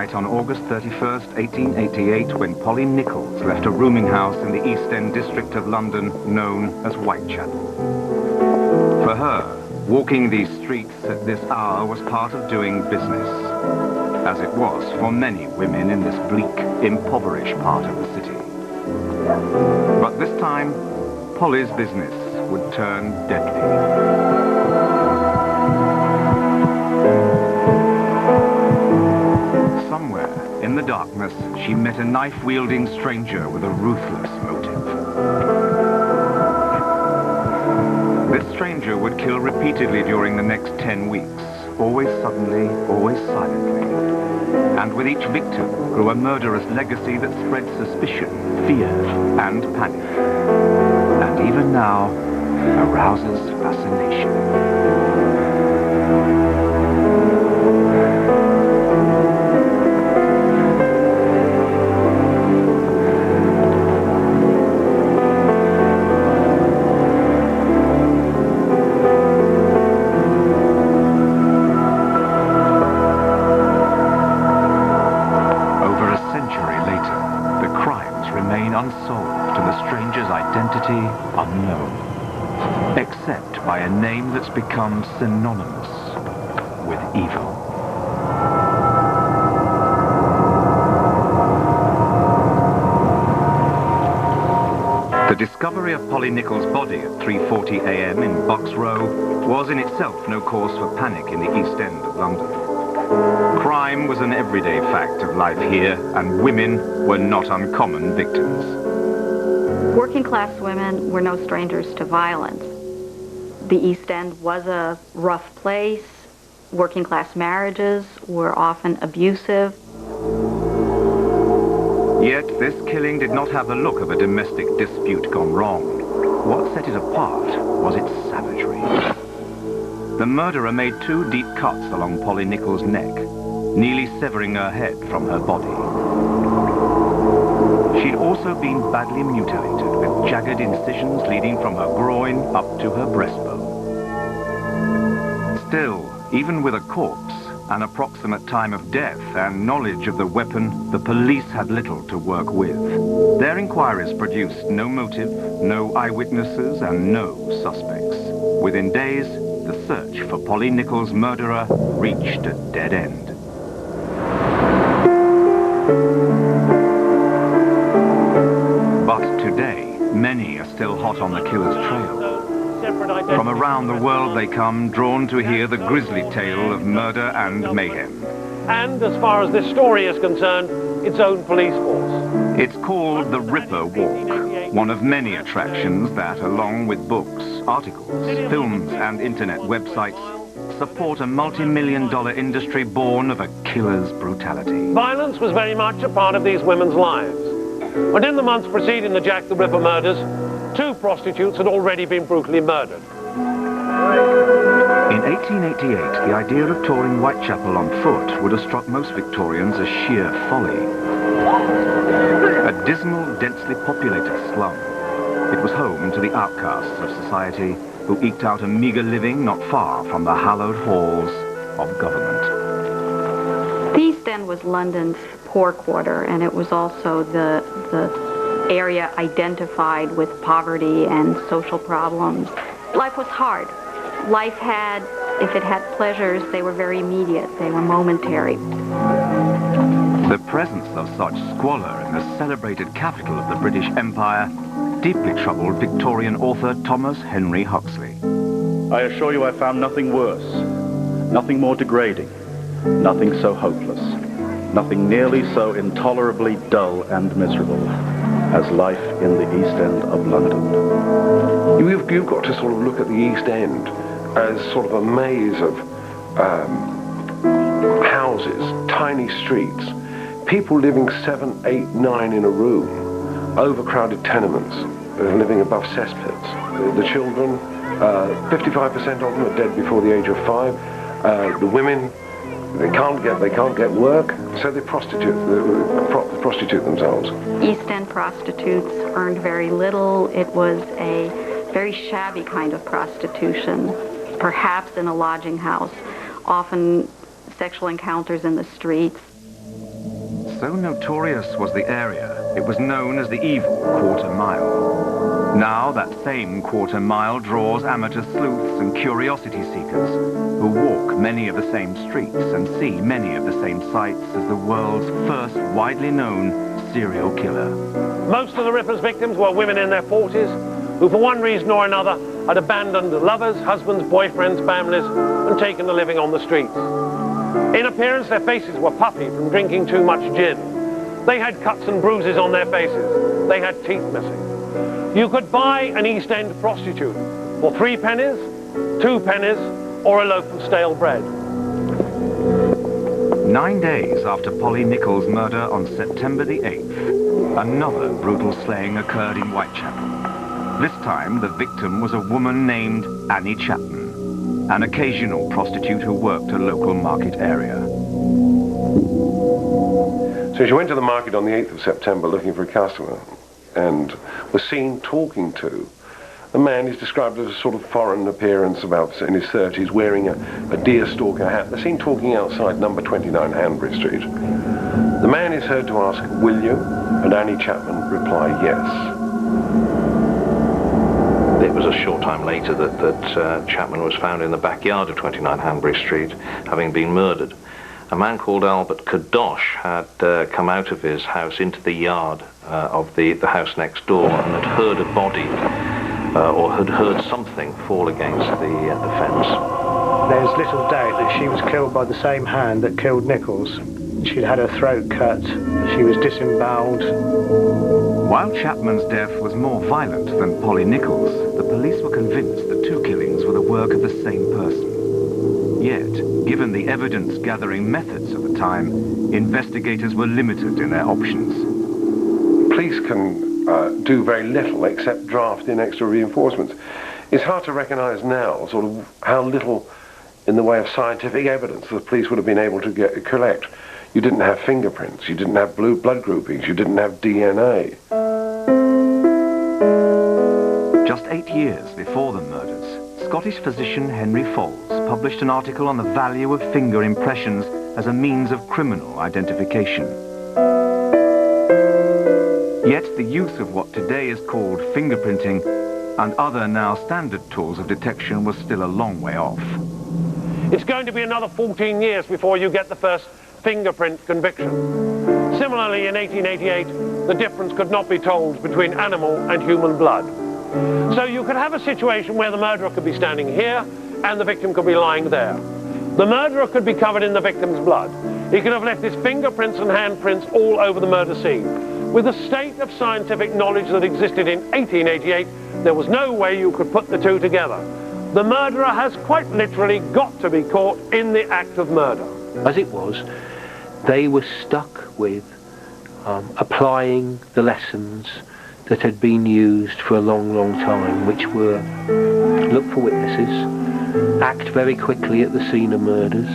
night on August 31st, 1888, when Polly Nichols left a rooming house in the East End district of London known as Whitechapel. For her, walking these streets at this hour was part of doing business, as it was for many women in this bleak, impoverished part of the city. But this time, Polly's business would turn deadly. In the darkness, she met a knife-wielding stranger with a ruthless motive. This stranger would kill repeatedly during the next 10 weeks, always suddenly, always silently. And with each victim grew a murderous legacy that spread suspicion, fear, and panic. And even now, arouses fascination. Unsolved and the stranger's identity unknown, except by a name that's become synonymous with evil. The discovery of Polly Nichols' body at 3:40 a.m. in Bucks Row was in itself no cause for panic in the East End of London. Crime was an everyday fact of life here, and women were not uncommon victims. Working-class women were no strangers to violence. The East End was a rough place. Working-class marriages were often abusive. Yet this killing did not have the look of a domestic dispute gone wrong. What set it apart was its savagery. The murderer made 2 deep cuts along Polly Nichols' neck, nearly severing her head from her body. She'd also been badly mutilated, with jagged incisions leading from her groin up to her breastbone. Still, even with a corpse, an approximate time of death, and knowledge of the weapon, the police had little to work with. Their inquiries produced no motive, no eyewitnesses, and no suspects. Within days, the search for Polly Nichols' murderer reached a dead end. But today, many are still hot on the killer's trail. From around the world they come, drawn to hear the grisly tale of murder and mayhem. And as far as this story is concerned, its own police force. It's called the Ripper Walk, one of many attractions that, along with books, articles, films, and internet websites, support a multi-million-dollar industry born of a killer's brutality. Violence was very much a part of these women's lives. And in the months preceding the Jack the Ripper murders, 2 prostitutes had already been brutally murdered. In 1888, the idea of touring Whitechapel on foot would have struck most Victorians as sheer folly. A dismal, densely populated slum, it was home to the outcasts of society who eked out a meagre living not far from the hallowed halls of government. The East End was London's poor quarter, and it was also the area identified with poverty and social problems. Life was hard. Life had, if it had pleasures, they were very immediate. They were momentary. The presence of such squalor in the celebrated capital of the British Empire deeply troubled Victorian author Thomas Henry Huxley. I assure you I found nothing worse, nothing more degrading, nothing so hopeless, nothing nearly so intolerably dull and miserable as life in the East End of London. You've got to sort of look at the East End as sort of a maze of houses, tiny streets, people living 7, 8, 9 in a room, overcrowded tenements, living above cesspits. The children, 55% of them are dead before the age of 5. The women, they can't get work, so they prostitute themselves. East End prostitutes earned very little. It was a very shabby kind of prostitution, perhaps in a lodging house, often sexual encounters in the streets. So notorious was the area, it was known as the evil quarter mile. Now that same quarter mile draws amateur sleuths and curiosity seekers who walk many of the same streets and see many of the same sights as the world's first widely known serial killer. Most of the Ripper's victims were women in their 40s who for one reason or another had abandoned lovers, husbands, boyfriends, families and taken a living on the streets. In appearance, their faces were puffy from drinking too much gin. They had cuts and bruises on their faces. They had teeth missing. You could buy an East End prostitute for 3 pennies, 2 pennies, or a loaf of stale bread. 9 days after Polly Nichols' murder on September the 8th, another brutal slaying occurred in Whitechapel. This time, the victim was a woman named Annie Chapman, an occasional prostitute who worked a local market area. So she went to the market on the 8th of September looking for a customer and was seen talking to a man who's described as a sort of foreign appearance, about in his 30s, wearing a deerstalker hat. They're seen talking outside number 29 Hanbury Street. The man is heard to ask, "Will you?" and Annie Chapman reply, "Yes." It was a short time later that Chapman was found in the backyard of 29 Hanbury Street, having been murdered. A man called Albert Kadosh had come out of his house into the yard of the house next door and had heard a body or had heard something fall against the fence. There's little doubt that she was killed by the same hand that killed Nichols. She'd had her throat cut, she was disemboweled. While Chapman's death was more violent than Polly Nichols', the police were convinced the 2 killings were the work of the same person. Yet, given the evidence-gathering methods of the time, investigators were limited in their options. Police can do very little except draft in extra reinforcements. It's hard to recognise now sort of how little in the way of scientific evidence the police would have been able to collect. You didn't have fingerprints, you didn't have blood groupings, you didn't have DNA. Just 8 years before the murders, Scottish physician Henry Falls published an article on the value of finger impressions as a means of criminal identification. Yet the use of what today is called fingerprinting and other now standard tools of detection was still a long way off. It's going to be another 14 years before you get the first fingerprint conviction. Similarly, in 1888, the difference could not be told between animal and human blood. So you could have a situation where the murderer could be standing here and the victim could be lying there. The murderer could be covered in the victim's blood. He could have left his fingerprints and handprints all over the murder scene. With the state of scientific knowledge that existed in 1888, there was no way you could put the two together. The murderer has quite literally got to be caught in the act of murder. As it was, they were stuck with applying the lessons that had been used for a long, long time, which were look for witnesses, act very quickly at the scene of murders,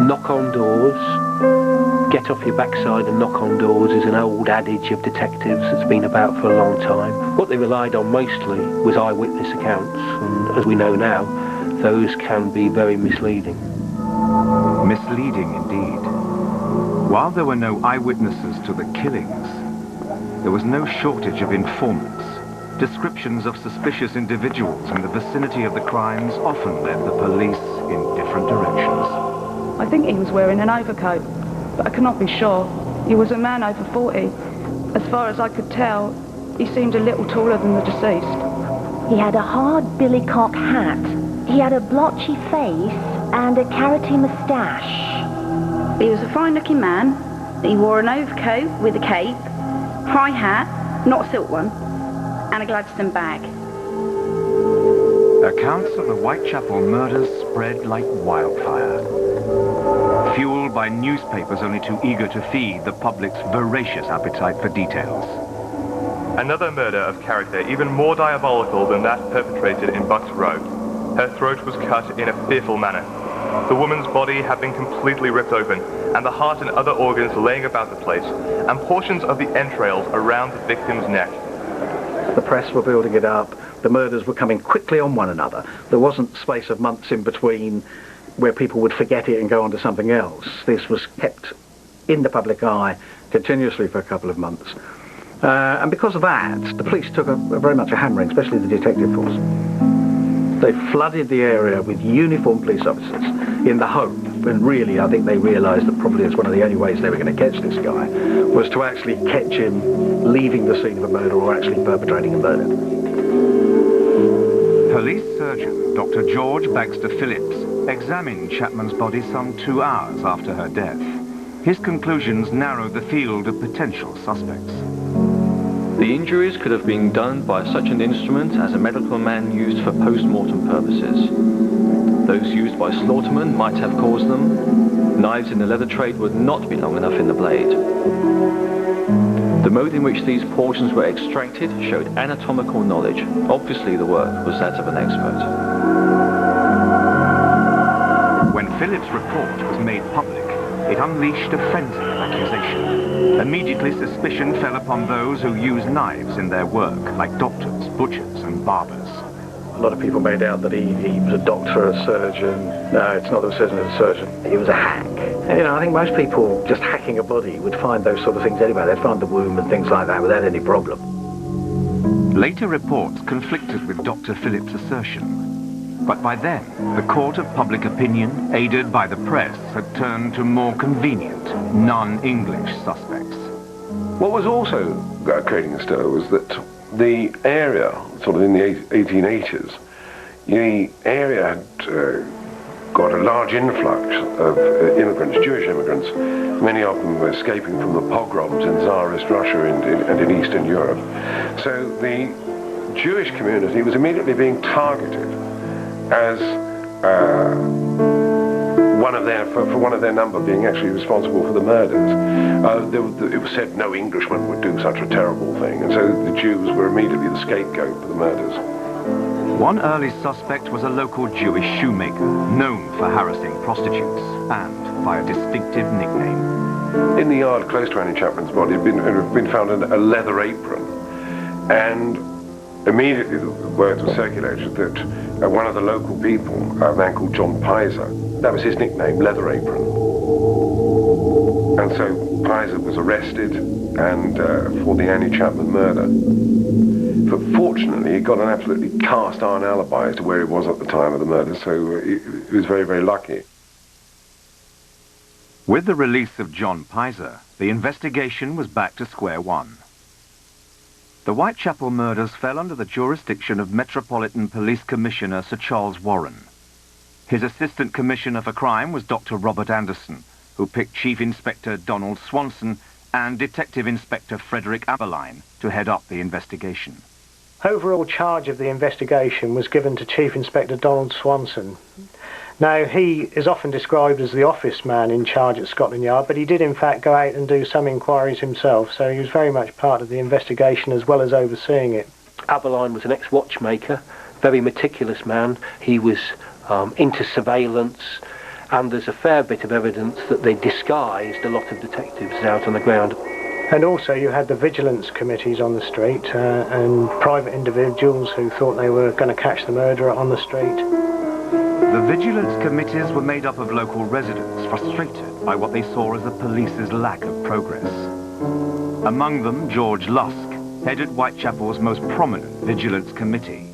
knock on doors, get off your backside and knock on doors is an old adage of detectives that's been about for a long time. What they relied on mostly was eyewitness accounts, and as we know now, those can be very misleading. Misleading indeed. While there were no eyewitnesses to the killings, there was no shortage of informants. Descriptions of suspicious individuals in the vicinity of the crimes often led the police in different directions. I think he was wearing an overcoat, but I cannot be sure. He was a man over 40. As far as I could tell, he seemed a little taller than the deceased. He had a hard billycock hat. He had a blotchy face and a carroty moustache. He was a fine-looking man. He wore an overcoat with a cape, high hat, not a silk one, and a Gladstone bag. Accounts of the Whitechapel murders spread like wildfire, fueled by newspapers only too eager to feed the public's voracious appetite for details. Another murder of character even more diabolical than that perpetrated in Bucks Row. Her throat was cut in a fearful manner. The woman's body had been completely ripped open, and the heart and other organs laying about the place, and portions of the entrails around the victim's neck. The press were building it up. The murders were coming quickly on one another. There wasn't space of months in between where people would forget it and go on to something else. This was kept in the public eye continuously for a couple of months. And because of that, the police took very much a hammering, especially the detective force. They flooded the area with uniformed police officers in the hope, and really I think they realised that probably it's one of the only ways they were going to catch this guy, was to actually catch him leaving the scene of a murder or actually perpetrating a murder. Police surgeon Dr. George Baxter Phillips examined Chapman's body some 2 hours after her death. His conclusions narrowed the field of potential suspects. The injuries could have been done by such an instrument as a medical man used for post-mortem purposes. Those used by slaughtermen might have caused them. Knives in the leather trade would not be long enough in the blade. The mode in which these portions were extracted showed anatomical knowledge. Obviously the work was that of an expert. When Phillips' report was made public, it unleashed a frenzy of accusation. Immediately suspicion fell upon those who use knives in their work, like doctors, butchers and barbers. A lot of people made out that he was a doctor, a surgeon. No, it's not a surgeon, it's a surgeon. He was a hack. And, you know, I think most people just hacking a body would find those sort of things anyway. They'd find the womb and things like that without any problem. Later reports conflicted with Dr. Phillips' assertion. But by then, the court of public opinion, aided by the press, had turned to more convenient, non-English suspects. What was also creating a stir was that the area, sort of in the 1880s, the area had got a large influx of immigrants, Jewish immigrants, many of them were escaping from the pogroms in Tsarist Russia and in Eastern Europe. So the Jewish community was immediately being targeted as for one of their number being actually responsible for the murders. It was said no Englishman would do such a terrible thing, and so the Jews were immediately the scapegoat for the murders. One early suspect was a local Jewish shoemaker, known for harassing prostitutes, and by a distinctive nickname. In the yard close to Annie Chapman's body had been found a leather apron, and immediately the word was circulated that one of the local people, a man called John Pizer, that was his nickname, Leather Apron. And so Pizer was arrested and for the Annie Chapman murder. But fortunately, he got an absolutely cast iron alibi as to where he was at the time of the murder, so he was very, very lucky. With the release of John Pizer, the investigation was back to square one. The Whitechapel murders fell under the jurisdiction of Metropolitan Police Commissioner Sir Charles Warren. His Assistant Commissioner for Crime was Dr. Robert Anderson, who picked Chief Inspector Donald Swanson and Detective Inspector Frederick Aberline to head up the investigation. Overall charge of the investigation was given to Chief Inspector Donald Swanson. Now, he is often described as the office man in charge at Scotland Yard, but he did in fact go out and do some inquiries himself, so he was very much part of the investigation as well as overseeing it. Aberline was an ex-watchmaker, very meticulous man. He was into surveillance, and there's a fair bit of evidence that they disguised a lot of detectives out on the ground. And also you had the vigilance committees on the street and private individuals who thought they were going to catch the murderer on the street. The vigilance committees were made up of local residents frustrated by what they saw as the police's lack of progress. Among them, George Lusk headed Whitechapel's most prominent vigilance committee.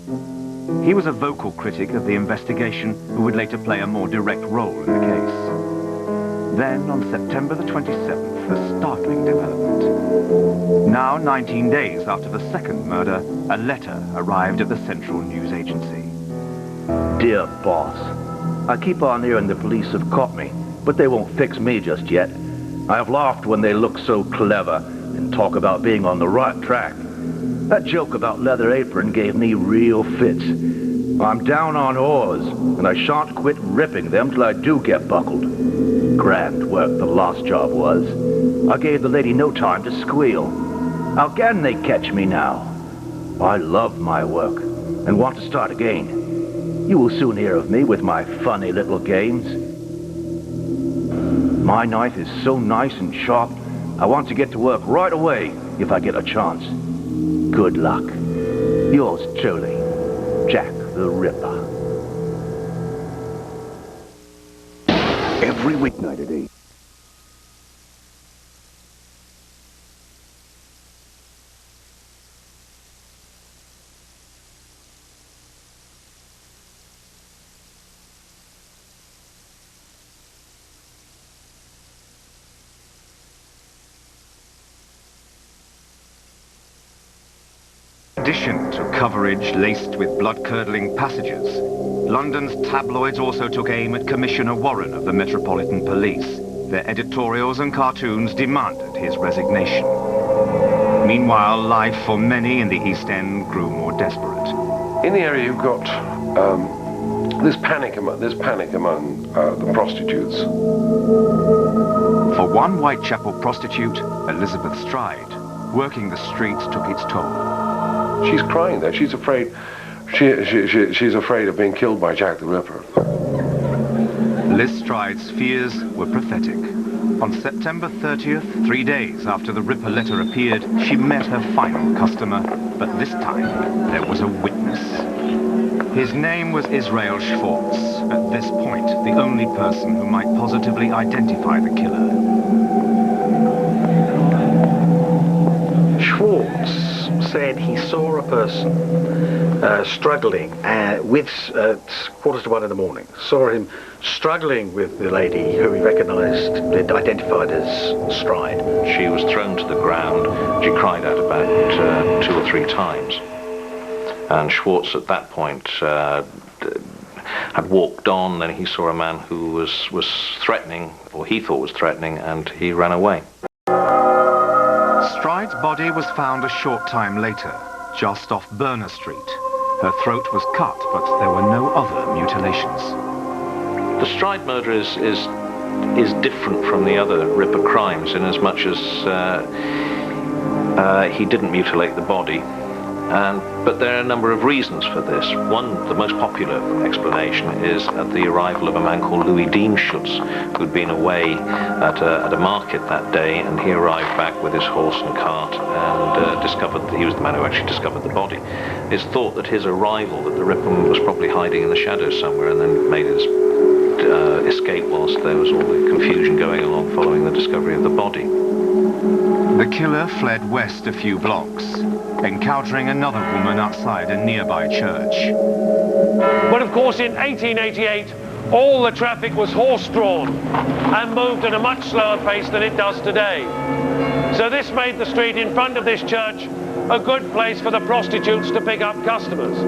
He was a vocal critic of the investigation who would later play a more direct role in the case. Then, on September the 27th, a startling development. Now, 19 days after the second murder, a letter arrived at the Central News Agency. Dear boss, I keep on hearing the police have caught me, but they won't fix me just yet. I have laughed when they look so clever and talk about being on the right track. That joke about Leather Apron gave me real fits. I'm down on oars, and I shan't quit ripping them till I do get buckled. Grand work the last job was. I gave the lady no time to squeal. How can they catch me now? I love my work, and want to start again. You will soon hear of me with my funny little games. My knife is so nice and sharp, I want to get to work right away if I get a chance. Good luck. Yours truly, Jack the Ripper. Every weeknight at 8. addition to coverage laced with blood-curdling passages, London's tabloids also took aim at Commissioner Warren of the Metropolitan Police. Their editorials and cartoons demanded his resignation. Meanwhile, life for many in the East End grew more desperate. In the area, you've got there's panic among the prostitutes. For one Whitechapel prostitute, Elizabeth Stride, working the streets took its toll. She's crying there. She's afraid. She's afraid of being killed by Jack the Ripper. Liz Stride's fears were prophetic. On September 30th, 3 days after the Ripper letter appeared, she met her final customer, but this time there was a witness. His name was Israel Schwartz, at this point the only person who might positively identify the killer. Schwartz said he saw a person struggling with 1:45 in the morning. Saw him struggling with the lady who he recognised, identified as Stride. She was thrown to the ground. She cried out about 2 or 3 times. And Schwartz at that point had walked on, then he saw a man who was threatening, or he thought was threatening, and he ran away. Stride's body was found a short time later, just off Burner Street. Her throat was cut, but there were no other mutilations. The Stride murder is different from the other Ripper crimes in as much as he didn't mutilate the body. But there are a number of reasons for this. One, the most popular explanation, is at the arrival of a man called Louis Deanschutz, who'd been away at a market that day, and he arrived back with his horse and cart and discovered that he was the man who actually discovered the body. It's thought that his arrival, that the Ripper was probably hiding in the shadows somewhere and then made his escape whilst there was all the confusion going along following the discovery of the body. The killer fled west a few blocks, encountering another woman outside a nearby church. But of course in 1888, all the traffic was horse-drawn and moved at a much slower pace than it does today. So this made the street in front of this church a good place for the prostitutes to pick up customers.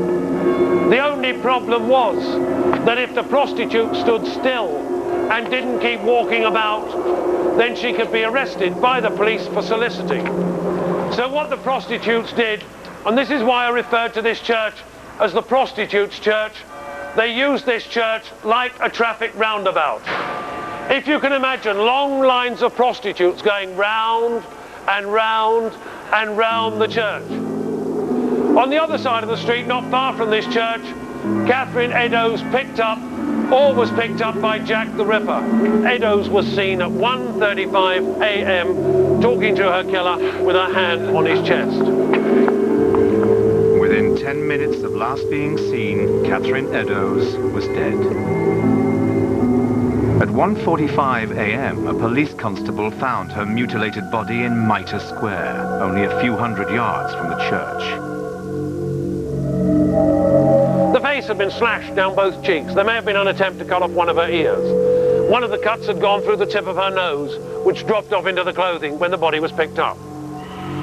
The only problem was that if the prostitute stood still and didn't keep walking about, then she could be arrested by the police for soliciting. So what the prostitutes did, and this is why I referred to this church as the prostitutes' church, they used this church like a traffic roundabout. If you can imagine long lines of prostitutes going round and round and round the church. On the other side of the street, not far from this church, Catherine Eddowes was picked up by Jack the Ripper. Eddowes was seen at 1:35 a.m. talking to her killer with her hand on his chest. Within 10 minutes of last being seen, Catherine Eddowes was dead. At 1:45 a.m., a police constable found her mutilated body in Mitre Square, only a few hundred yards from the church. The face had been slashed down both cheeks. There may have been an attempt to cut off one of her ears. One of the cuts had gone through the tip of her nose, which dropped off into the clothing when the body was picked up.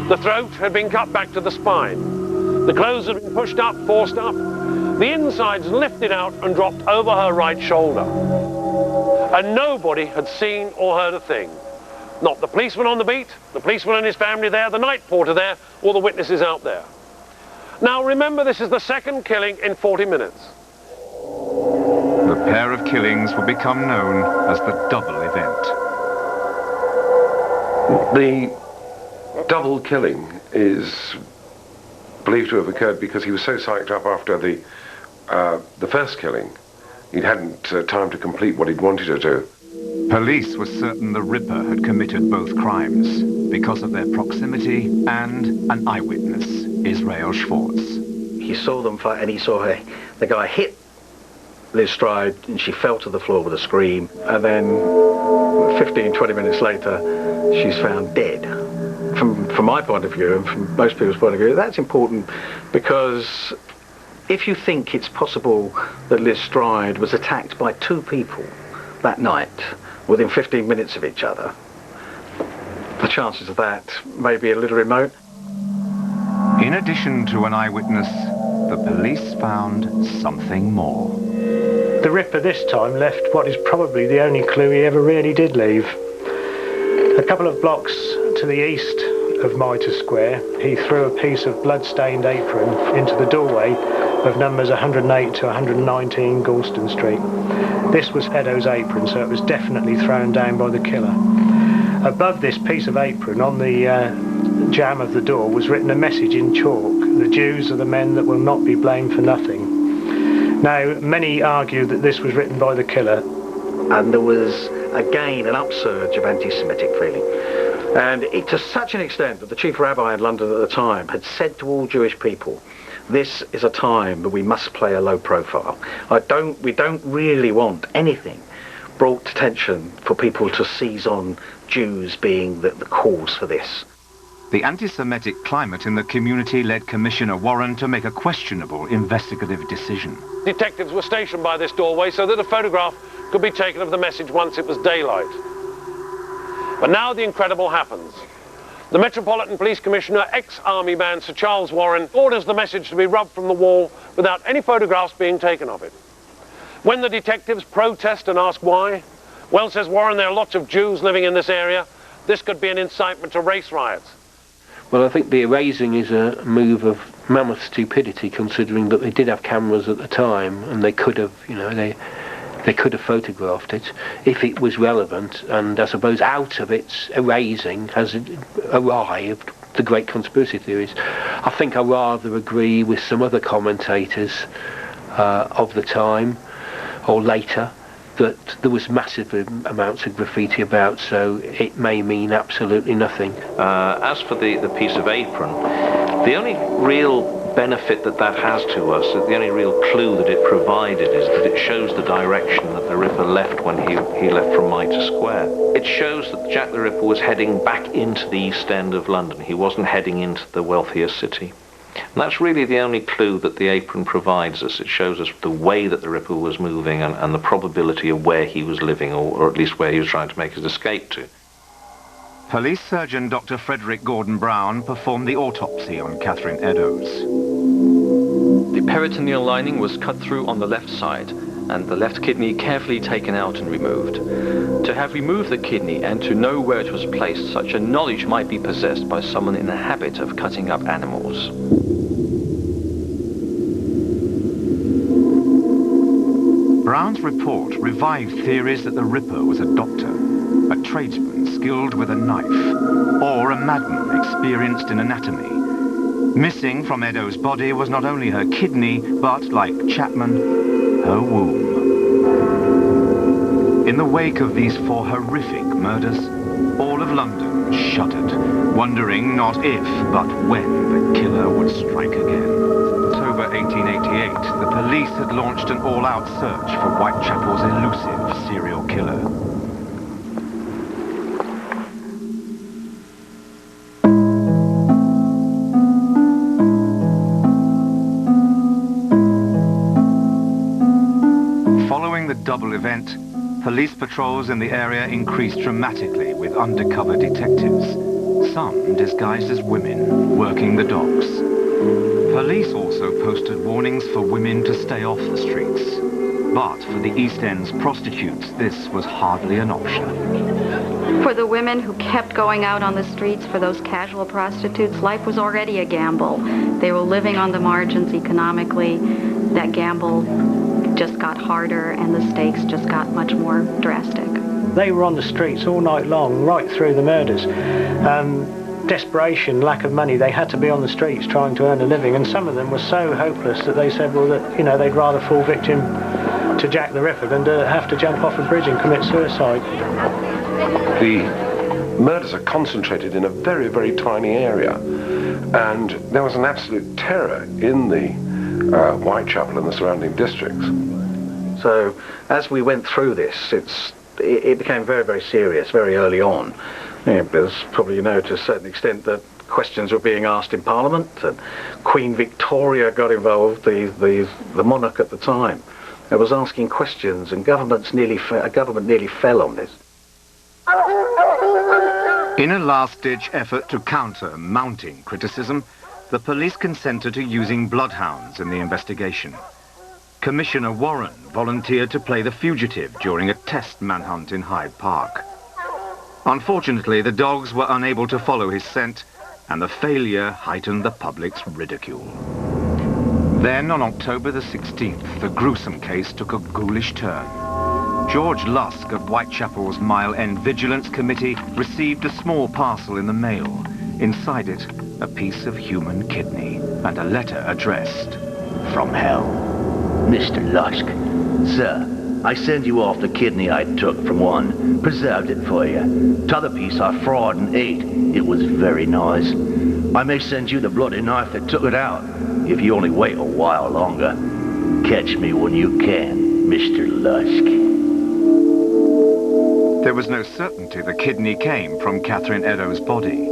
The throat had been cut back to the spine. The clothes had been pushed up, forced up. The insides lifted out and dropped over her right shoulder. And nobody had seen or heard a thing. Not the policeman on the beat, the policeman and his family there, the night porter there, or the witnesses out there. Now remember, this is the second killing in 40 minutes. The pair of killings would become known as the double event. The double killing is believed to have occurred because he was so psyched up after the first killing, he hadn't time to complete what he'd wanted to do. Police were certain the Ripper had committed both crimes because of their proximity and an eyewitness, Israel Schwartz. He saw them fight, and he saw the guy hit Liz Stride, and she fell to the floor with a scream, and then 15, 20 minutes later, she's found dead. From my point of view, and from most people's point of view, that's important because if you think it's possible that Liz Stride was attacked by 2 people that night within 15 minutes of each other, the chances of that may be a little remote. In In addition to an eyewitness, the police found something more. The Ripper this time left what is probably the only clue he ever really did leave. A couple of blocks to the east of Mitre Square, he threw a piece of blood-stained apron into the doorway of numbers 108 to 119 Galston Street. This was Edo's apron, so it was definitely thrown down by the killer. Above this piece of apron, on the jamb of the door, was written a message in chalk: "The Jews are the men that will not be blamed for nothing." Now, many argue that this was written by the killer. And there was, again, an upsurge of anti-Semitic feeling. And it, to such an extent that the chief rabbi in London at the time had said to all Jewish people, this is a time that we must play a low profile. We don't really want anything brought to attention for people to seize on Jews being the cause for this. The anti-Semitic climate in the community led Commissioner Warren to make a questionable investigative decision. Detectives were stationed by this doorway so that a photograph could be taken of the message once it was daylight. But now the incredible happens. The Metropolitan Police Commissioner, ex-Army man Sir Charles Warren, orders the message to be rubbed from the wall without any photographs being taken of it. When the detectives protest and ask why, well, says Warren, there are lots of Jews living in this area. This could be an incitement to race riots. Well, I think the erasing is a move of mammoth stupidity, considering that they did have cameras at the time and they could have, you know, they could have photographed it if it was relevant, and I suppose out of its erasing has arrived the great conspiracy theories. I think I rather agree with some other commentators of the time or later that there was massive amounts of graffiti about, so it may mean absolutely nothing. As for the piece of apron, the only real benefit that has to us, the only real clue that it provided, is that it shows the direction that the Ripper left when he left from Mitre Square. It shows that Jack the Ripper was heading back into the East End of London. He wasn't heading into the wealthier city. And that's really the only clue that the apron provides us. It shows us the way that the Ripper was moving and the probability of where he was living, or at least where he was trying to make his escape to. Police surgeon Dr. Frederick Gordon Brown performed the autopsy on Catherine Eddowes. The peritoneal lining was cut through on the left side, and the left kidney carefully taken out and removed. To have removed the kidney and to know where it was placed, such a knowledge might be possessed by someone in the habit of cutting up animals. Brown's report revived theories that the Ripper was a doctor, a tradesman skilled with a knife, or a madman experienced in anatomy. Missing from Eddowes' body was not only her kidney, but, like Chapman, her womb. In the wake of these four horrific murders, all of London shuddered, wondering not if, but when the killer would strike again. October 1888, the police had launched an all-out search for Whitechapel's elusive serial killer. Following the double event, police patrols in the area increased dramatically with undercover detectives, some disguised as women working the docks. Police also posted warnings for women to stay off the streets. But for the East End's prostitutes, this was hardly an option. For the women who kept going out on the streets, for those casual prostitutes, life was already a gamble. They were living on the margins economically. That gamble just got harder and the stakes just got much more drastic. They were on the streets all night long, right through the murders. Desperation, lack of money, they had to be on the streets trying to earn a living, and some of them were so hopeless that they said, well, that, you know, they'd rather fall victim to Jack the Ripper than to have to jump off a bridge and commit suicide. The murders are concentrated in a very, very tiny area, and there was an absolute terror in the Whitechapel and the surrounding districts. So as we went through this, it became very, very serious very early on. Yeah, there's probably, you know, to a certain extent that questions were being asked in Parliament, and Queen Victoria got involved, the monarch at the time. It was asking questions, and government nearly fell on this. In a last-ditch effort to counter mounting criticism, the police consented to using bloodhounds in the investigation. Commissioner Warren volunteered to play the fugitive during a test manhunt in Hyde Park. Unfortunately, the dogs were unable to follow his scent, and the failure heightened the public's ridicule. Then, on October the 16th, the gruesome case took a ghoulish turn. George Lusk of Whitechapel's Mile End Vigilance Committee received a small parcel in the mail. Inside it, a piece of human kidney and a letter addressed, "From Hell." Mr. Lusk, sir, I send you off the kidney I took from one, preserved it for you. T'other piece I fried and ate. It was very nice. I may send you the bloody knife that took it out, if you only wait a while longer. Catch me when you can, Mr. Lusk. There was no certainty the kidney came from Catherine Eddowes' body.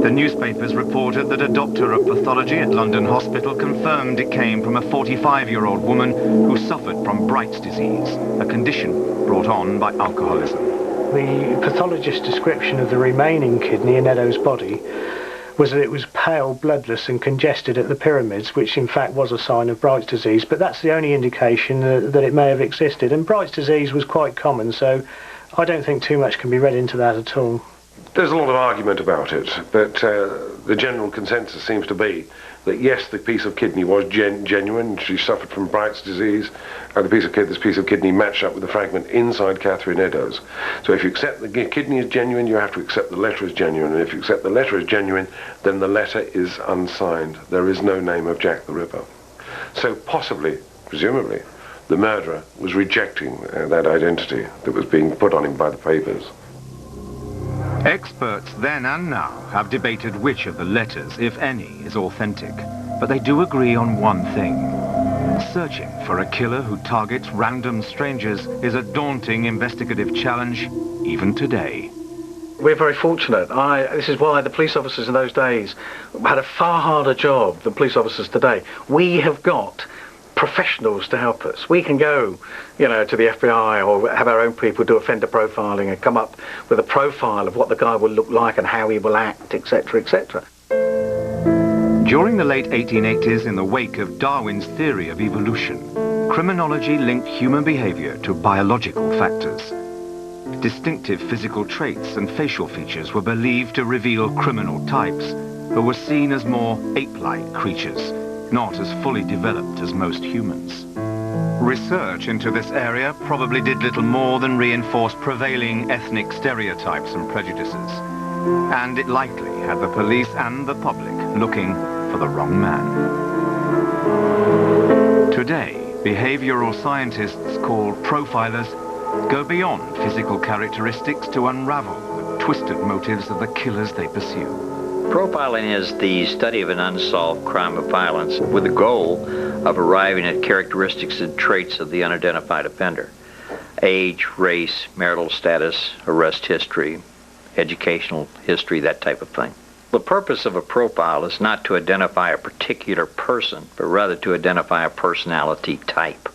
The newspapers reported that a doctor of pathology at London Hospital confirmed it came from a 45-year-old woman who suffered from Bright's disease, a condition brought on by alcoholism. The pathologist's description of the remaining kidney in Eddowes' body was that it was pale, bloodless and congested at the pyramids, which in fact was a sign of Bright's disease, but that's the only indication that it may have existed. And Bright's disease was quite common, so I don't think too much can be read into that at all. There's a lot of argument about it, but the general consensus seems to be that yes, the piece of kidney was genuine. She suffered from Bright's disease, and this piece of kidney matched up with the fragment inside Catherine Eddowes. So if you accept the kidney is genuine, you have to accept the letter is genuine, and if you accept the letter is genuine, then the letter is unsigned. There is no name of Jack the Ripper. So possibly, presumably, the murderer was rejecting that identity that was being put on him by the papers. Experts then and now have debated which of the letters, if any, is authentic, but they do agree on one thing. Searching for a killer who targets random strangers is a daunting investigative challenge, even today. We're very fortunate. This is why the police officers in those days had a far harder job than police officers today. We have got professionals to help us. We can go, to the FBI or have our own people do offender profiling and come up with a profile of what the guy will look like and how he will act, etc., etc. During the late 1880s, in the wake of Darwin's theory of evolution, criminology linked human behavior to biological factors. Distinctive physical traits and facial features were believed to reveal criminal types, who were seen as more ape-like creatures, not as fully developed as most humans. Research into this area probably did little more than reinforce prevailing ethnic stereotypes and prejudices, and it likely had the police and the public looking for the wrong man. Today, behavioral scientists called profilers go beyond physical characteristics to unravel the twisted motives of the killers they pursue. Profiling is the study of an unsolved crime of violence with the goal of arriving at characteristics and traits of the unidentified offender. Age, race, marital status, arrest history, educational history, that type of thing. The purpose of a profile is not to identify a particular person, but rather to identify a personality type.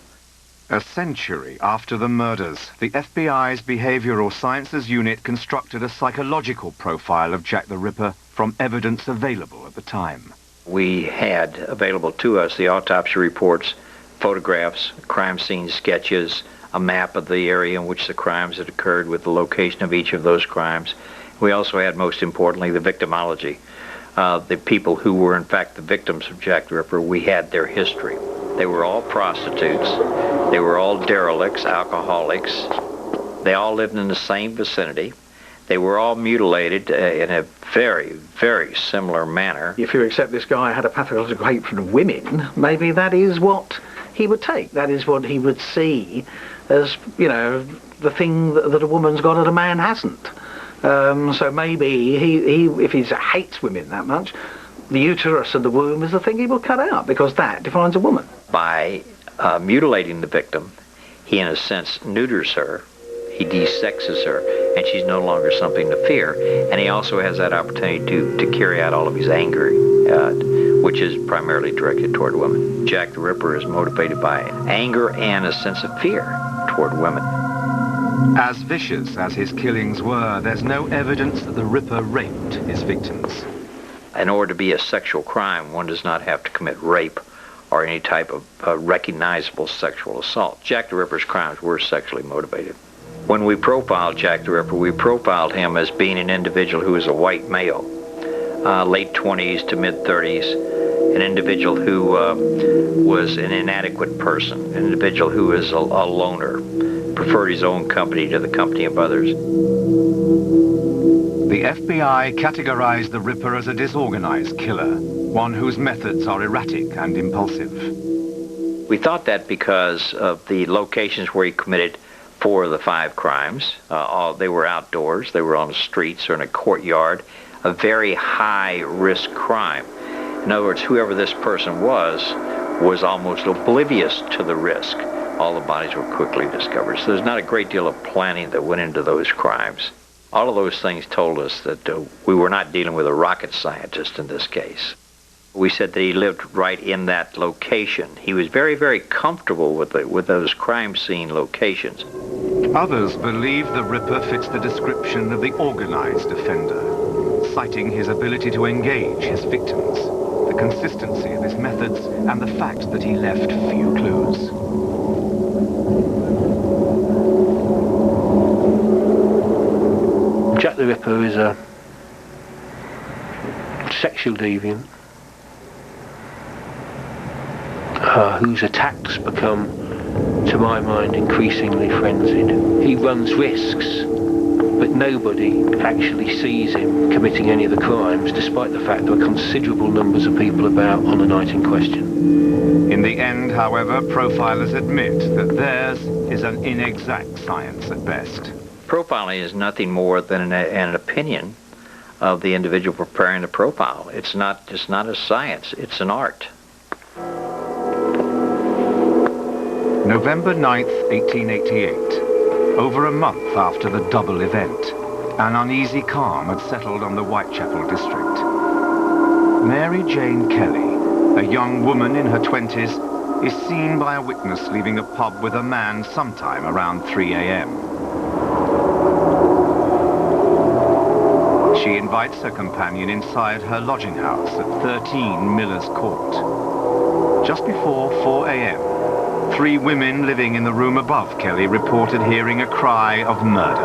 A century after the murders, the FBI's Behavioral Sciences Unit constructed a psychological profile of Jack the Ripper from evidence available at the time. We had available to us the autopsy reports, photographs, crime scene sketches, a map of the area in which the crimes had occurred with the location of each of those crimes. We also had, most importantly, the victimology. The people who were in fact the victims of Jack the Ripper, we had their history. They were all prostitutes. They were all derelicts, alcoholics. They all lived in the same vicinity. They were all mutilated in a very, very similar manner. If you accept this guy had a pathological hatred of women, maybe that is what he would take. That is what he would see as, the thing that a woman's got that a man hasn't. So maybe if he hates women that much, the uterus and the womb is the thing he will cut out, because that defines a woman. By mutilating the victim, he in a sense neuters her, he desexes her, and she's no longer something to fear. And he also has that opportunity to carry out all of his anger, which is primarily directed toward women. Jack the Ripper is motivated by anger and a sense of fear toward women. As vicious as his killings were, there's no evidence that the Ripper raped his victims. In order to be a sexual crime, one does not have to commit rape or any type of recognizable sexual assault. Jack the Ripper's crimes were sexually motivated. When we profiled Jack the Ripper, we profiled him as being an individual who was a white male, late 20s to mid 30s, an individual who was an inadequate person, an individual who was a loner, preferred his own company to the company of others. The FBI categorized the Ripper as a disorganized killer, one whose methods are erratic and impulsive. We thought that because of the locations where he committed 4 of the 5 crimes. They were outdoors, they were on the streets or in a courtyard, a very high-risk crime. In other words, whoever this person was almost oblivious to the risk. All the bodies were quickly discovered. So there's not a great deal of planning that went into those crimes. All of those things told us that we were not dealing with a rocket scientist in this case. We said that he lived right in that location. He was very, very comfortable with those crime scene locations. Others believe the Ripper fits the description of the organized offender, citing his ability to engage his victims, the consistency of his methods, and the fact that he left few clues. Jack the Ripper is a sexual deviant whose attacks become, to my mind, increasingly frenzied. He runs risks, but nobody actually sees him committing any of the crimes, despite the fact there are considerable numbers of people about on the night in question. In the end, however, profilers admit that theirs is an inexact science at best. Profiling is nothing more than an opinion of the individual preparing the profile. It's not a science, it's an art. November 9th, 1888. Over a month after the double event, an uneasy calm had settled on the Whitechapel district. Mary Jane Kelly, a young woman in her 20s, is seen by a witness leaving a pub with a man sometime around 3 a.m. She invites her companion inside her lodging house at 13 Miller's Court. Just before 4 a.m., 3 women living in the room above Kelly reported hearing a cry of murder.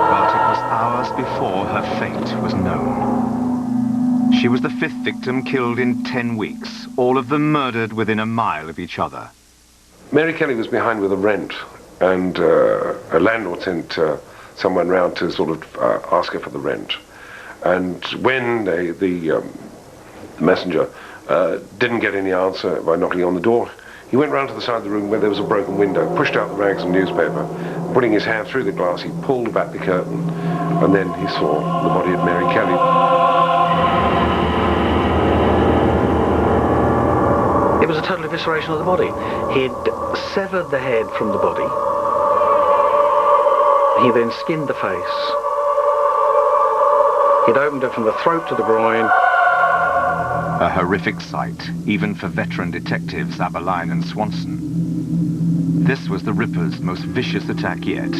But it was hours before her fate was known. She was the 5th victim killed in 10 weeks, all of them murdered within a mile of each other. Mary Kelly was behind with a rent, and a landlord sent someone round to sort of ask her for the rent. And when the messenger didn't get any answer by knocking on the door, he went round to the side of the room where there was a broken window, pushed out the rags and newspaper. Putting his hand through the glass, he pulled back the curtain, and then he saw the body of Mary Kelly. It was a total evisceration of the body. He'd severed the head from the body. He then skinned the face. He'd opened it from the throat to the groin. A horrific sight, even for veteran detectives Aberline and Swanson. This was the Ripper's most vicious attack yet.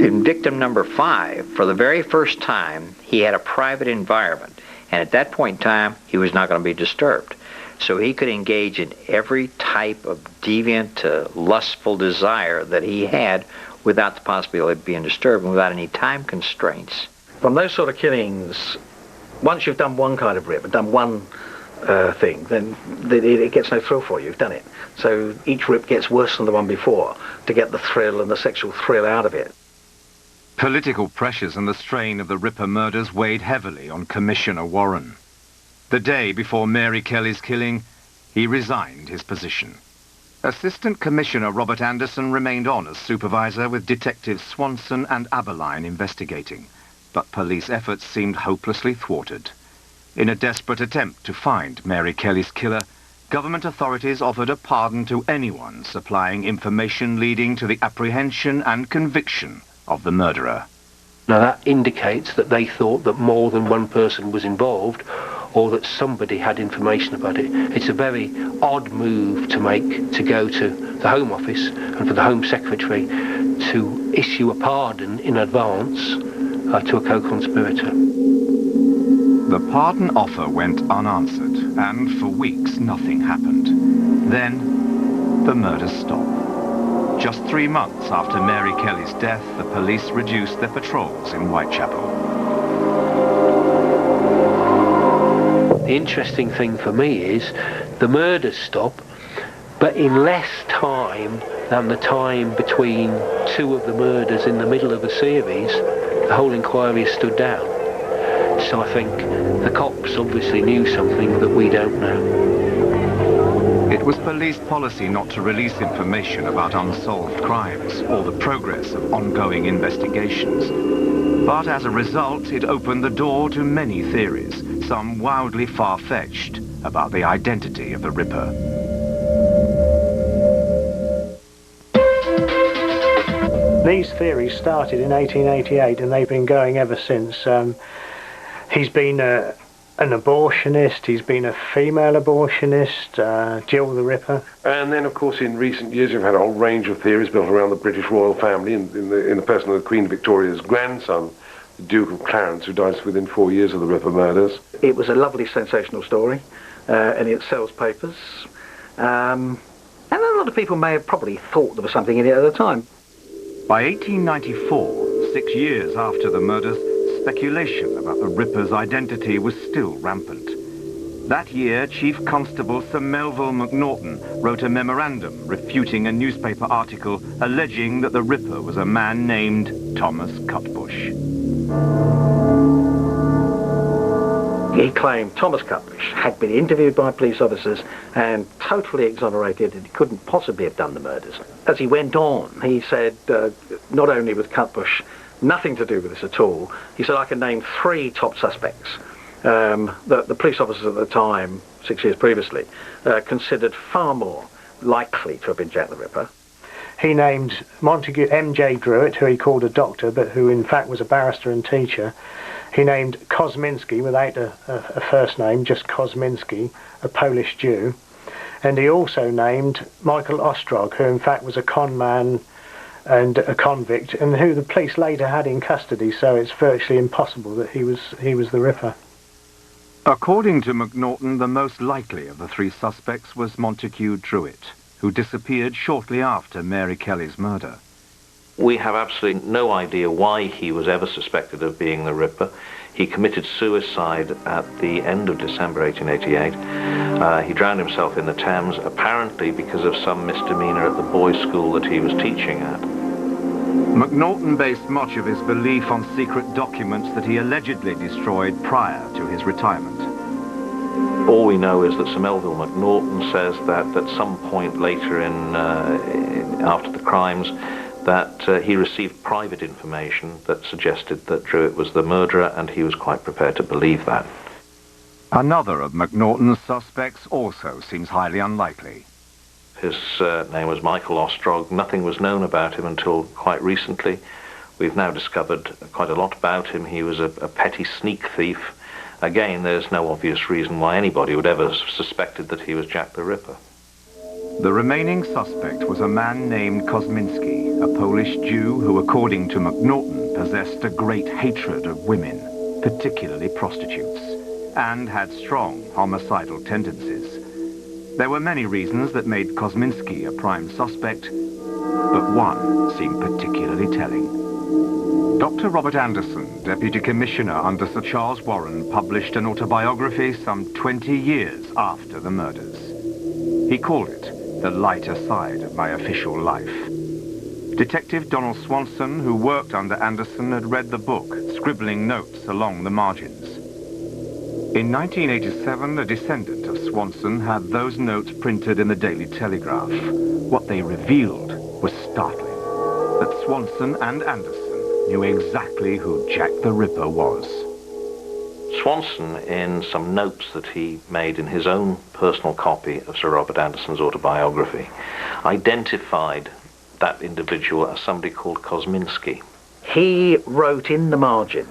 In victim number 5, for the very first time, he had a private environment. And at that point in time, he was not going to be disturbed. So he could engage in every type of deviant, lustful desire that he had without the possibility of being disturbed and without any time constraints. From those sort of killings, once you've done one kind of rip and done one thing, then it gets no thrill for you. You've done it. So each rip gets worse than the one before to get the thrill and the sexual thrill out of it. Political pressures and the strain of the Ripper murders weighed heavily on Commissioner Warren. The day before Mary Kelly's killing, he resigned his position. Assistant Commissioner Robert Anderson remained on as supervisor with Detectives Swanson and Aberline investigating, but police efforts seemed hopelessly thwarted. In a desperate attempt to find Mary Kelly's killer, government authorities offered a pardon to anyone supplying information leading to the apprehension and conviction of the murderer. Now that indicates that they thought that more than one person was involved, or that somebody had information about it. It's a very odd move to make, to go to the Home Office and for the Home Secretary to issue a pardon in advance to a co-conspirator. The pardon offer went unanswered, and for weeks nothing happened. Then, the murders stopped. Just 3 months after Mary Kelly's death, the police reduced their patrols in Whitechapel. The interesting thing for me is the murders stop, but in less time than the time between 2 of the murders in the middle of a series, the whole inquiry has stood down. So I think the cops obviously knew something that we don't know. It was police policy not to release information about unsolved crimes or the progress of ongoing investigations. But as a result, it opened the door to many theories, some wildly far-fetched, about the identity of the Ripper. These theories started in 1888 and they've been going ever since. He's been an abortionist, he's been a female abortionist, Jill the Ripper. And then, of course, in recent years, you've had a whole range of theories built around the British royal family in the person of Queen Victoria's grandson, the Duke of Clarence, who died within 4 years of the Ripper murders. It was a lovely, sensational story, and it sells papers. And a lot of people may have probably thought there was something in it at the time. By 1894, 6 years after the murders, speculation about the Ripper's identity was still rampant. That year, Chief Constable Sir Melville Macnaghten wrote a memorandum refuting a newspaper article alleging that the Ripper was a man named Thomas Cutbush. He claimed Thomas Cutbush had been interviewed by police officers and totally exonerated, and he couldn't possibly have done the murders. As he went on, he said, not only with Cutbush, nothing to do with this at all. He said, I can name 3 top suspects that the police officers at the time, 6 years previously, considered far more likely to have been Jack the Ripper. He named Montague M.J. Druitt, who he called a doctor, but who in fact was a barrister and teacher. He named Kosminski, without a first name, just Kosminski, a Polish Jew. And he also named Michael Ostrog, who in fact was a con man and a convict, and who the police later had in custody, so it's virtually impossible that he was the Ripper. According to Macnaghten, the most likely of the 3 suspects was Montague Druitt, who disappeared shortly after Mary Kelly's murder. We have absolutely no idea why he was ever suspected of being the Ripper. He committed suicide at the end of December 1888. He drowned himself in the Thames, apparently because of some misdemeanor at the boys' school that he was teaching at. Macnaghten based much of his belief on secret documents that he allegedly destroyed prior to his retirement. All we know is that Sir Melville Macnaghten says that at some point later after the crimes, that he received private information that suggested that Druitt was the murderer, and he was quite prepared to believe that. Another of Macnaghten's suspects also seems highly unlikely. His name was Michael Ostrog. Nothing was known about him until quite recently. We've now discovered quite a lot about him. He was a petty sneak thief. Again, there's no obvious reason why anybody would ever have suspected that he was Jack the Ripper. The remaining suspect was a man named Kosminski, a Polish Jew who, according to Macnaghten, possessed a great hatred of women, particularly prostitutes, and had strong homicidal tendencies. There were many reasons that made Kosminski a prime suspect, but one seemed particularly telling. Dr. Robert Anderson, Deputy Commissioner under Sir Charles Warren, published an autobiography some 20 years after the murders. He called it The Lighter Side of My Official Life. Detective Donald Swanson, who worked under Anderson, had read the book, scribbling notes along the margins. In 1987, a descendant of Swanson had those notes printed in the Daily Telegraph. What they revealed was startling, that Swanson and Anderson knew exactly who Jack the Ripper was. Swanson, in some notes that he made in his own personal copy of Sir Robert Anderson's autobiography, identified that individual as somebody called Kosminski. He wrote in the margin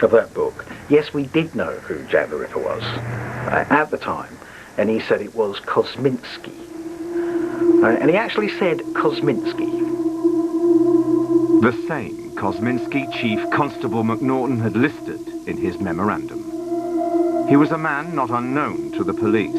of that book, yes, we did know who Jack the Ripper was at the time, and he said it was Kosminski. And he actually said Kosminski. The same Kosminski Chief Constable Macnaghten had listed in his memorandum. He was a man not unknown to the police.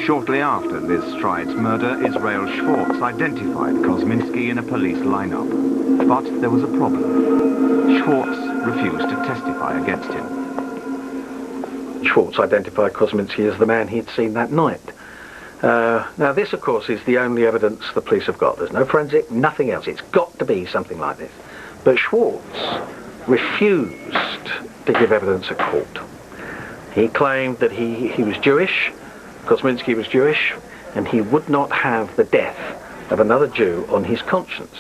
Shortly after Liz Stride's murder, Israel Schwartz identified Kosminski in a police lineup. But there was a problem. Schwartz refused to testify against him. Schwartz identified Kosminski as the man he had seen that night. Now this, of course, is the only evidence the police have got. There's no forensic, nothing else. It's got to be something like this. But Schwartz refused to give evidence at court. He claimed that he was Jewish, Kosminski was Jewish, and he would not have the death of another Jew on his conscience.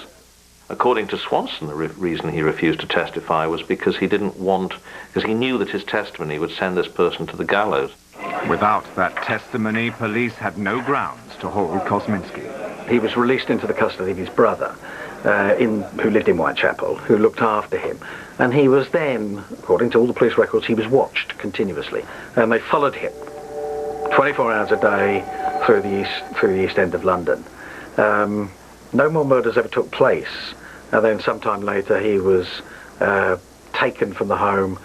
According to Swanson, the reason he refused to testify was because he knew that his testimony would send this person to the gallows. Without that testimony, police had no grounds to hold Kosminski. He was released into the custody of his brother, who lived in Whitechapel, who looked after him. And he was then, according to all the police records, he was watched continuously. And they followed him 24 hours a day through the East End of London. No more murders ever took place. And then sometime later he was taken from the home,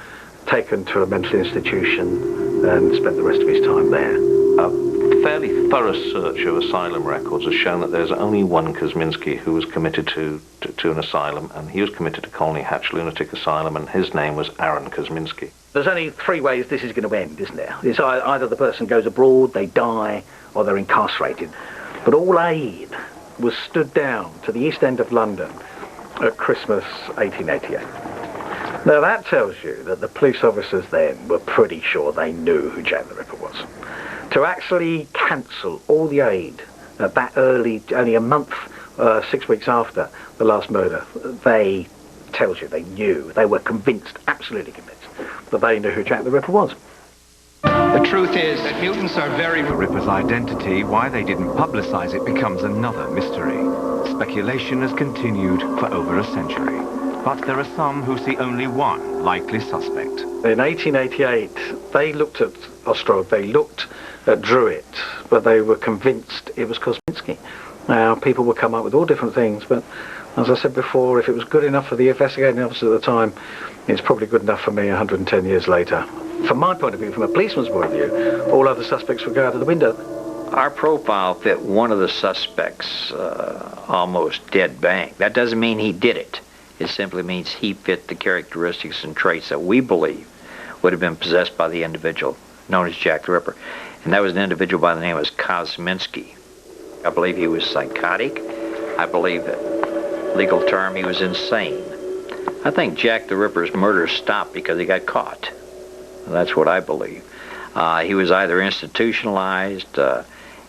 taken to a mental institution, and spent the rest of his time there. A fairly thorough search of asylum records has shown that there's only one Kosminski who was committed to an asylum, and he was committed to Colney Hatch Lunatic Asylum, and his name was Aaron Kosminski. There's only three ways this is going to end, isn't there? It's either the person goes abroad, they die, or they're incarcerated. But all aid was stood down to the East End of London at Christmas 1888. Now that tells you that the police officers then were pretty sure they knew who Jack the Ripper was. To actually cancel all the aid at that early, only a month, 6 weeks after the last murder, tells you they knew, they were convinced, absolutely convinced, that they knew who Jack the Ripper was. The truth is that mutants are very... The Ripper's identity, why they didn't publicize it, becomes another mystery. Speculation has continued for over a century. But there are some who see only one likely suspect. In 1888, they looked at Ostrog, they looked at Druitt, but they were convinced it was Kosminski. Now, people would come up with all different things, but as I said before, if it was good enough for the investigating officer at the time, it's probably good enough for me 110 years later. From my point of view, from a policeman's point of view, all other suspects would go out of the window. Our profile fit one of the suspects almost dead bang. That doesn't mean he did it. It simply means he fit the characteristics and traits that we believe would have been possessed by the individual known as Jack the Ripper. And that was an individual by the name of Kosminski. I believe he was psychotic. I believe that legal term he was insane. I think Jack the Ripper's murder stopped because he got caught. That's what I believe. He was either institutionalized,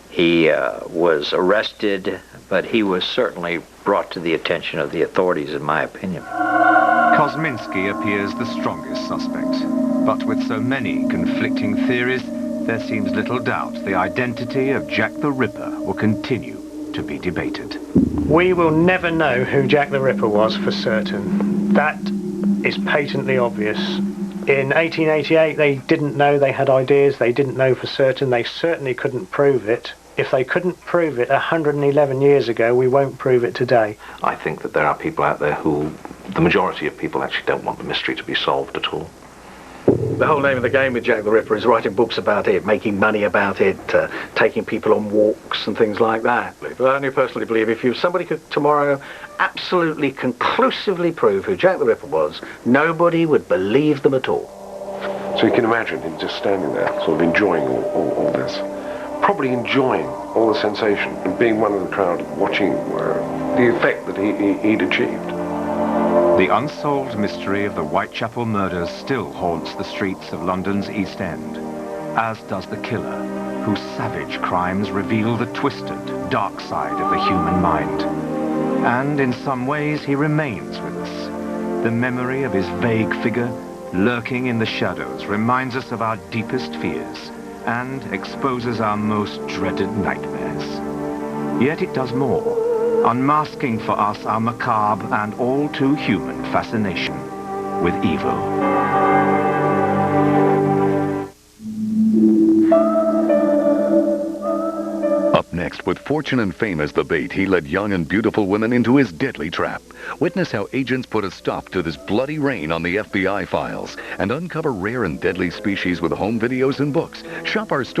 he was arrested, but he was certainly brought to the attention of the authorities, in my opinion. Kosminski appears the strongest suspect, but with so many conflicting theories, there seems little doubt the identity of Jack the Ripper will continue to be debated. We will never know who Jack the Ripper was for certain. That is patently obvious. In 1888, they didn't know, they had ideas, they didn't know for certain, they certainly couldn't prove it. If they couldn't prove it 111 years ago, we won't prove it today. I think that there are people out there who, the majority of people actually don't want the mystery to be solved at all. The whole name of the game with Jack the Ripper is writing books about it, making money about it, taking people on walks and things like that. But I only personally believe if somebody could tomorrow absolutely conclusively prove who Jack the Ripper was, nobody would believe them at all. So you can imagine him just standing there, sort of enjoying all this. Probably enjoying all the sensation and being one of the crowd watching the effect that he'd achieved. The unsolved mystery of the Whitechapel murders still haunts the streets of London's East End, as does the killer, whose savage crimes reveal the twisted, dark side of the human mind. And in some ways he remains with us. The memory of his vague figure, lurking in the shadows, reminds us of our deepest fears and exposes our most dreaded nightmares. Yet it does more, unmasking for us our macabre and all too human fascination with evil. Up next, with fortune and fame as the bait, he led young and beautiful women into his deadly trap. Witness how agents put a stop to this bloody rain on the FBI files and uncover rare and deadly species with home videos and books. Shop our store.